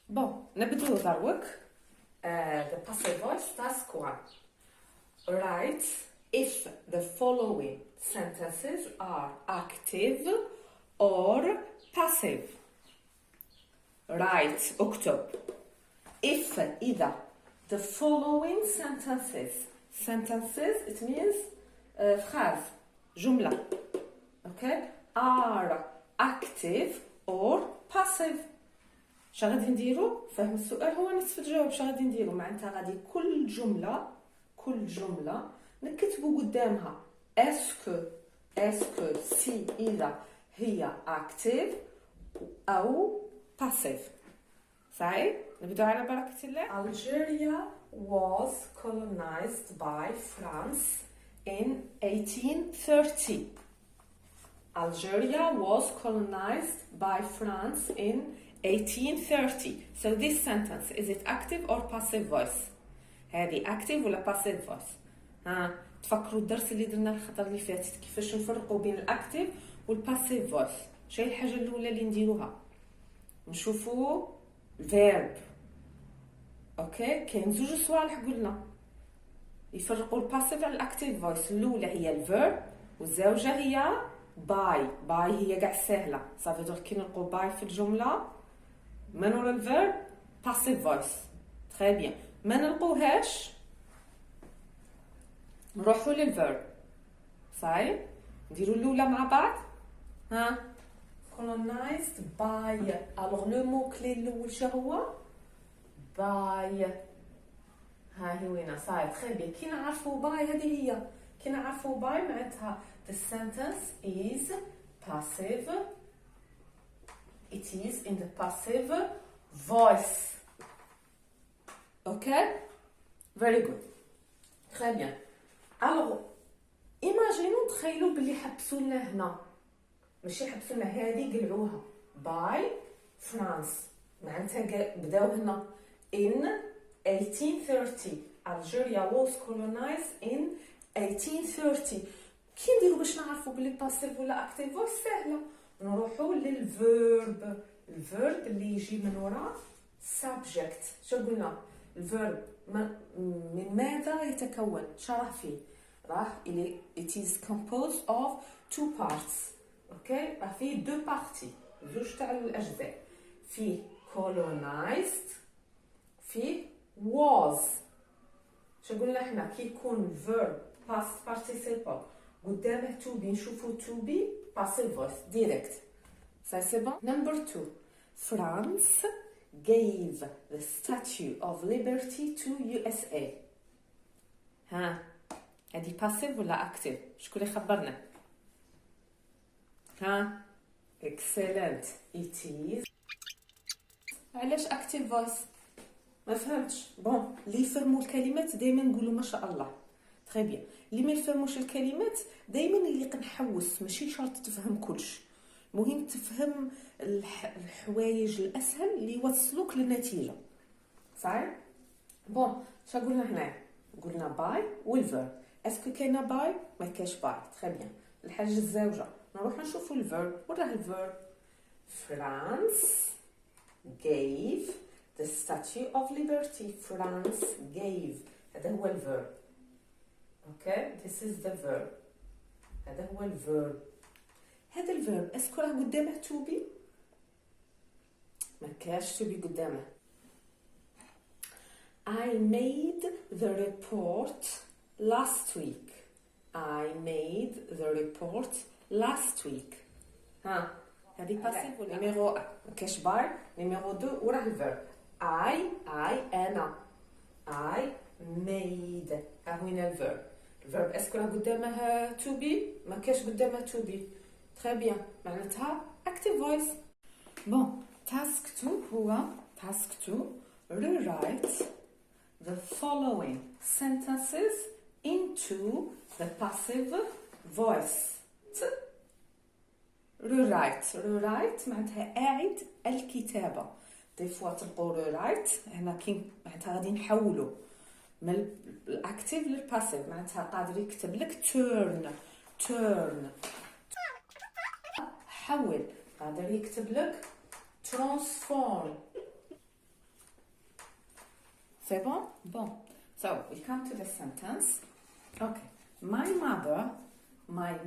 بون نبدو دروك. The passive voice task 1. Write if the following sentences are active or passive. Write اكتب if إذا the following sentences it means phrase جملة okay are active or passive. شا غادي نديرو فهم السؤال هو نصف الجواب. شا غادي نديرو معناتها غادي كل جملة نكتبو قدامها اسكو سي إذا هي active أو passive. صحيح؟ نبدأ على بركة الله. Algeria was colonized by France in 1830. Algeria was colonized by France in 1830. So this sentence, is it active or passive voice? هذه active ولا passive voice؟ تفكروا الدرس اللي درنا الخطرة اللي فاتت كيفاش نفرقوا بين الاكتيف والباسيف فويس. شي الحاجة الأولى اللي نديروها؟ نشوفوا الفيرب. اوكي كاين زوج صوالح قلنا يفرقوا الباسيف على الاكتيف فويس. الاولى هي الفيرب والزوجة هي باي هي كاع سهلة. صافي دونك كي نلقوا باي في الجملة من ورا الفيرب باسيف فويس. تري بيان. ما نلقوهاش نروحوا للفيرب. صحيح نديروا الاولى مع بعض. colonized by. alors le mot clé الاول شنو هو؟ by. ها هي وين صاي تري بيان. كي نعرفوا باي هذه هي كي نعرفوا باي معناتها the sentence is passive. It is in the passive voice. Okay? Very good. Très bien. Alors, imaginons تخيلوا بلي حبسوا لنا هنا. ماشي حبسوا لنا هذه قلعوها. by France. معناتها بداو هنا in 1830. Algeria was colonized in 1830. كي نديرو باش نعرفوا بلي باسيف ولا اكتيف فويس؟ سهله. نروحوا للفيرب. الفيرب اللي يجي من وراء subject. شو قلنا؟ الفيرب من ماذا يتكون؟ شرح فيه راه it is composed of two parts. اوكي راه فيه دو بارتي زوج تاع الاجزاء. فيه colonized فيه was. شو قلنا احنا كي يكون verb past participle قدامه to be نشوفو to be passive voice direct. Ça c'est bon. Number 2. France gave the Statue of Liberty to USA. هذه passive ولا active؟ شكون اللي خبرنا؟ excellent. it is. علاش active voice؟ ما فهمتش. بون اللي يفهموا الكلمات دائما نقولوا ما شاء الله. تري بيان. اللي ما يفهموش الكلمات دائما اللي قنحوس ماشي شرط تفهم كلش. مهم تفهم الحوايج الاسهل اللي يوصلوك للنتيجه. صحيح؟ بون شا قلنا هنا؟ قلنا باي والفيرب. اسكو كاينه باي؟ ما كاش باي. تري بيان. الحاجه الزوجه نروح نشوفوا الفيرب. وراه الفيرب. France gave the Statue of Liberty. France gave. هذا هو الفيرب. اوكي this is the verb. هذا هو الفيرب. هذا الفيرب اسكو راه قدامه to be؟ ما كاش to be قدامه. I made the report last week. I made the report last week. هذه باسيف ولا نيميرو؟ ما كاش باي. نيميرو 2 وراه الفيرب. I أنا. I made. ها وين الفيرب. الفيرب اسكو راه قدامه to be؟ ما كاش قدامه to be. Très bien. معناتها active voice. Bon, task 2 هو task 2 rewrite the following sentences into the passive voice. rewrite معناتها أعد الكتابة. دي فوا تلقوا rewrite هنا كي معناتها غادي نحولوا من الاكتيف للباسيف. معناتها قادر يكتب لك turn حول. قادر يكتب لك transform C'est bon? Bon. So, we come to the sentence. Okay. My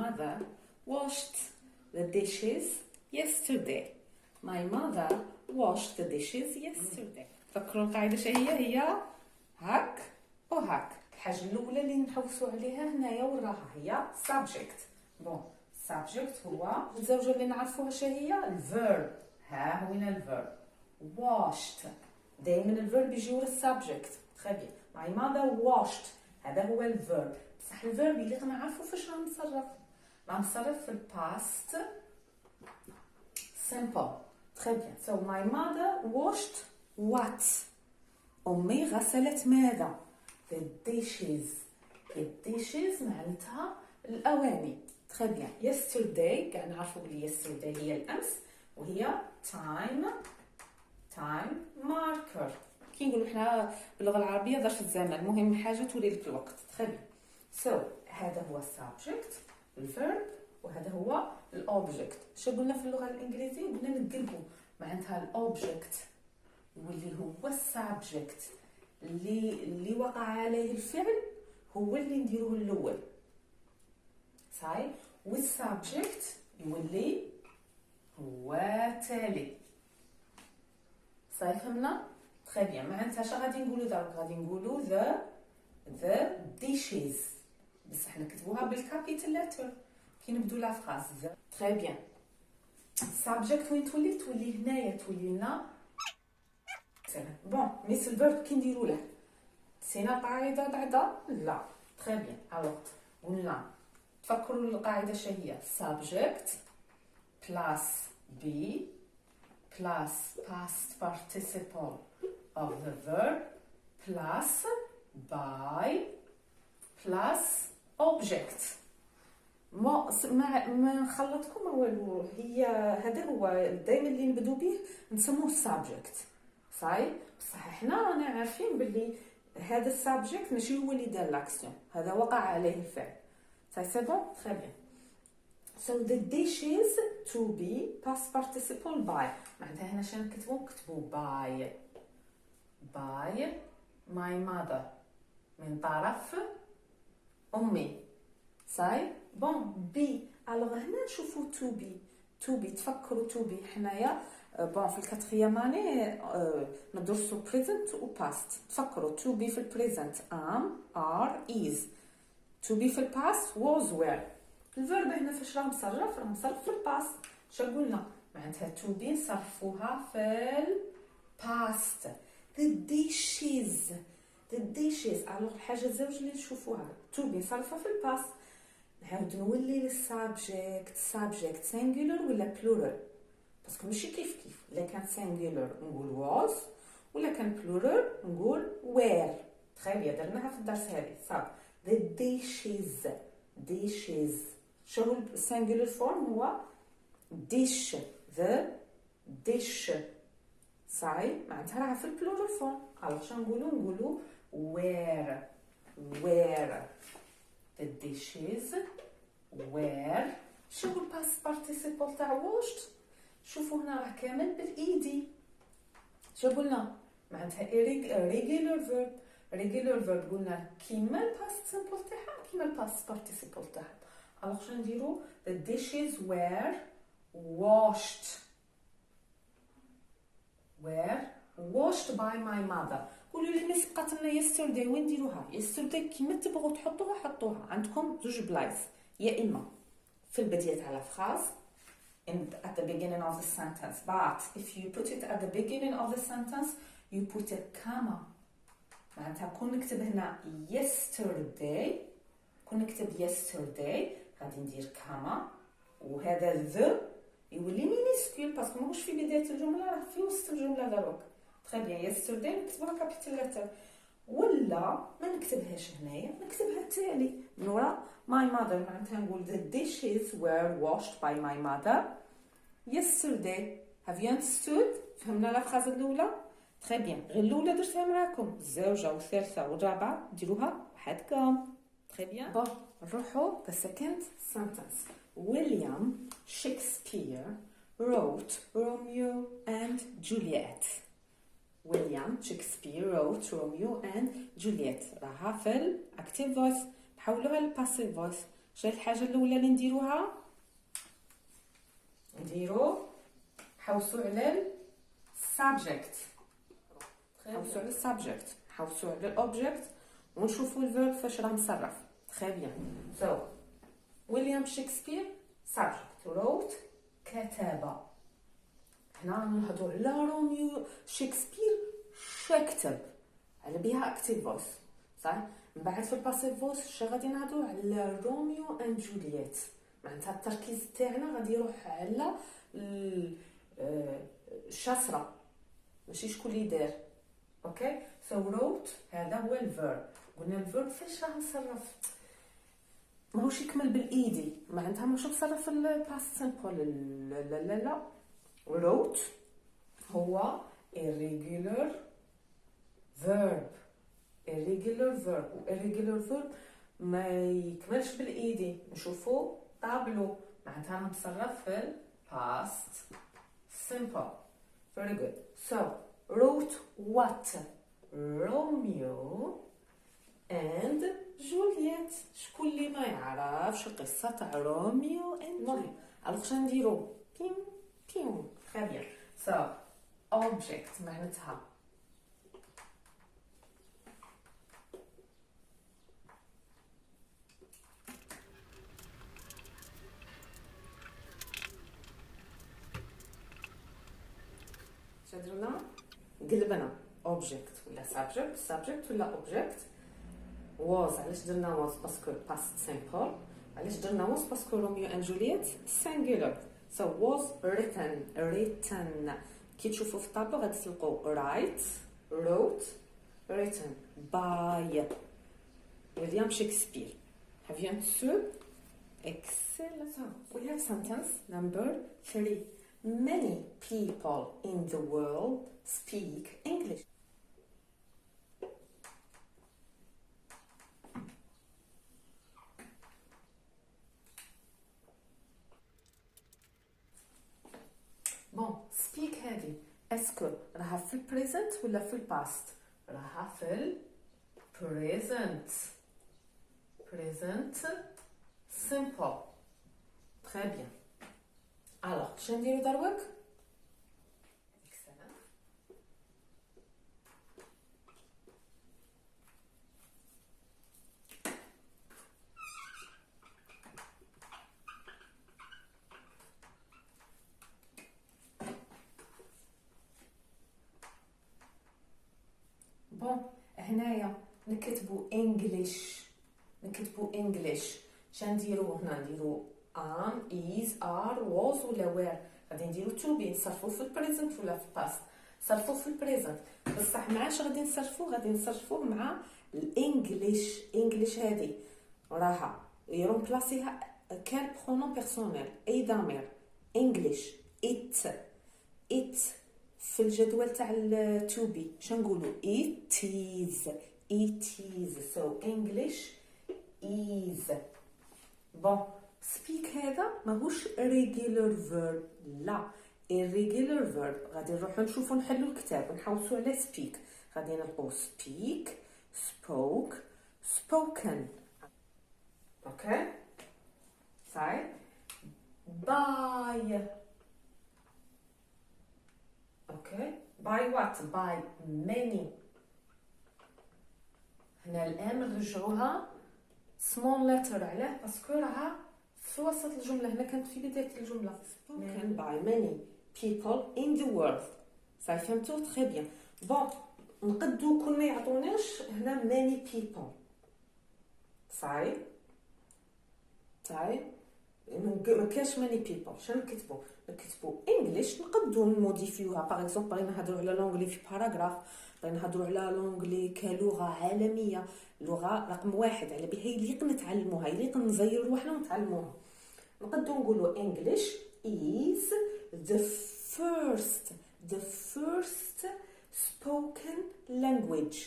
mother washed the dishes yesterday. My mother washed the dishes yesterday. فكروا القاعدة هي هاك وهاك. الحاجة الأولى اللي نحوسوا عليها هنايا وراها هي subject. بون subject هو الزوجة اللي نعرفوها هي الverb. ها وين الverb washed. دائما الverb يجي ورا subject. très bien. My mother washed. هذا هو الverb. بصح الverb اللي غنعرفو فاش غنصرف. غنصرف في الباست simple. très bien. So my mother washed what? أمي غسلت ماذا؟ the dishes. the dishes معناتها الأواني. très bien. yesterday كاع نعرفوا بلي yesterday هي الأمس وهي time marker. كي نقولوا حنا باللغة العربية ظرف الزمن، المهم حاجة تولي لك الوقت. très bien. so هذا هو subject الverb وهذا هو الأوبجكت. شو قلنا في اللغة الإنجليزية؟ قلنا نقلبوا معناتها الأوبجكت واللي هو السبجكت اللي وقع عليه الفعل هو اللي نديروه الأول صحيح، والسبجكت يولي هو تالي. صحيح فهمنا؟ très bien. معناتها اش غادي نقولوا درك؟ غادي نقولوا the dishes بس حنا نكتبوها بالكابيتال لتر كي نبدو لا فراز. très bien. subject وين تولي هنايا تولي لنا بون ميس الفيرب كي نديرو له سينا قاعده بعدا لا. très bien. alors قلنا تفكروا القاعده هي subject plus be plus past participle of the verb plus by plus object. ما نخلطكم والو. هي هذا هو دائما اللي نبدو به نسموه subject صحيح. بصح حنا رانا عارفين باللي هذا السبجكت ماشي هو اللي دار لاكسيون، هذا وقع عليه الفعل صحيح. سي بون très bien. so the dishes to be past participle by معناتها هنا شنو نكتبوا by my mother من طرف امي صحيح. بون بي الوغ هنا نشوفوا تو بي تفكروا تو بي حنايا بون في الكاتريام اني ندرسوا بريزنت و باست. تفكروا تو بي في البريزنت ام ار از، تو بي في الباست was were. الفيرب هنا فاش راه مصرف في الباست. شو قلنا معناتها تو بي نصرفوها في الباست. the dishes الوغ الحاجه الزوج اللي نشوفوها تو بي نصرفها في الباست. نعاود نولي للسابجكت سينجولار ولا بلورال باسكو ماشي كيف الا كان سينجولار نقول was ولا كان بلورال نقول were. très bien. درناها في الدرس هذه صح. the dishes شو السينجولار فورم هو dish the dish صحيح. معناتها راها في البلورال فورم. الوغ شنو نقولوا were the dishes were. شو الباست بارتيسيبل تاع washed؟ شوفوا هنا راه كامل بالايدي. شو قلنا معناتها regular verb قلنا كيما الباست سمبل تاعها كيما الباست بارتيسيبل تاعها. الوغ شنو نديرو the dishes were washed by my mother. قولوا لي ملي بقات لنا yesterday وين نديروها؟ yesterday كيما تبغوا تحطوها حطوها. عندكم زوج بلايص، يا اما في البداية تاع لا فراز at the beginning of the sentence, but if you put it at the beginning of the sentence you put a comma. معناتها كون نكتب هنا yesterday غادي ندير كاما وهذا the يولي مينيسكول باسكو ماهوش في بداية الجملة راه في وسط الجملة دروك. très bien. yesterday نكتبها كابيتال لتر ولا ما نكتبهاش هنايا نكتبها التالي من وراء my mother. معناتها نقول the dishes were washed by my mother yesterday. have you understood؟ فهمنا لا فراز الاولى؟ très bien. غير الاولى درتها معاكم، الزوجه والثالثه والرابعه ديروها وحدكم. très bien. bon نروحوا the second sentence. William Shakespeare wrote Romeo and Juliet. ويليام شكسبير wrote روميو and جولييت. راها في الاكتيف فويس. نحولوها للباسيف فويس. شنو الحاجه الاولى اللي نديروها؟ حوسوا على السابجكت. حوسوا على السابجكت، حوسوا على الاوبجكت ونشوفوا الفيرب فاش راه مصرف. تري بيان. سو ويليام شكسبير subject wrote كتب. هنا نهضروا على روميو شكسبير شكتب على بها اكتيف فويس صح. من بعد في الباسيف فويس شنو غادي نهضروا على روميو اند جولييت. معناتها التركيز تاعنا غادي يروح على الشاسره ماشي شكون اللي دار. اوكي سو wrote هذا هو الفيرب. قلنا الفيرب فاش راه مصرف ماهوش يكمل بالايدي. معناتها ماشي مصرف في الباست سيمبل. لا لا لا wrote هو irregular verb. irregular verb و irregular verb ما يكملش بالايدي. نشوفوا طابلو معناتها مصرف في past simple. very good. so wrote what Romeo and Juliet. شكون اللي ما يعرفش القصه تاع روميو اند جولييت؟ الوغ نديرو بين بين. très bien. so object معناتها درنا قلبنا object ولا subject ولا object. was علاش درنا was باسكو past simple. علاش درنا was باسكو روميو and جولييت singular. so was written. كي تشوفوا في الطابلو غادي تلقوا write wrote written by William Shakespeare. have you understood? excellent. so we have sentence number 3. many people in the world speak English. بون speak هذه اسكو راها في البريزنت ولا في الباست؟ راها في البريزنت. present simple. très bien. alors شنو نديرو دروك؟ excellent. بون هنايا نكتبوا انجليش. شنديرو هنا؟ نديرو am is are was ولا were. غادي نديرو to be. نصرفو في البريزنت ولا في الباست؟ نصرفو في البريزنت. بصح معاش غادي نصرفوه مع الانجليش هذه راها يرومبلاسيها كان برونون بيرسونيل اي ضمير. انجليش it في الجدول تاع to be شنقولوا it is. so English is. bon speak هذا ماهوش regular verb. لا irregular verb. غادي نروحو نشوفو نحلو الكتاب ونحوسو على speak. غادي نلقاو speak spoke spoken. اوكي صاي by. اوكي by what؟ by many. هنا الان نرجعوها small letter. علاه؟ باسكو راها في وسط الجمله. هنا كانت في بدايه الجمله spoken by many people in the world. صاي فهمتوا؟ تري بيان. بون نقدو كون ما يعطوناش هنا many people. صاي ما كاش many people. شنو نكتبوا انجليش. نقدو نموديفيوها. باغ اكزومبل بغينا نهضروا على لونغلي في باراغراف. بغينا نهضروا على لونغلي كلغه عالميه. لغه رقم 1 على بها يليق نتعلموها. يليق نزيروا روحنا ونتعلموها. نقدو نقولوا English is the first spoken language.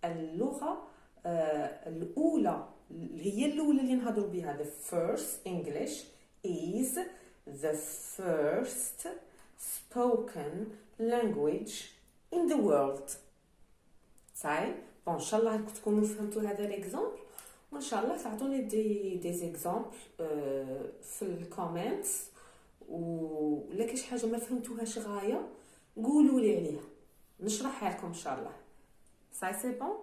اللغة الأولى هي الأولى اللي نهضروا بها. the first English is the first spoken language in the world. صحيح. بون ان شاء الله تكونوا فهمتوا هذا ليكزامبل، وان شاء الله تعطوني دي زيكزامبل في الكومنتس، ولا كاش حاجه ما فهمتوهاش غايه قولوا لي عليها نشرحها لكم ان شاء الله. سي بون.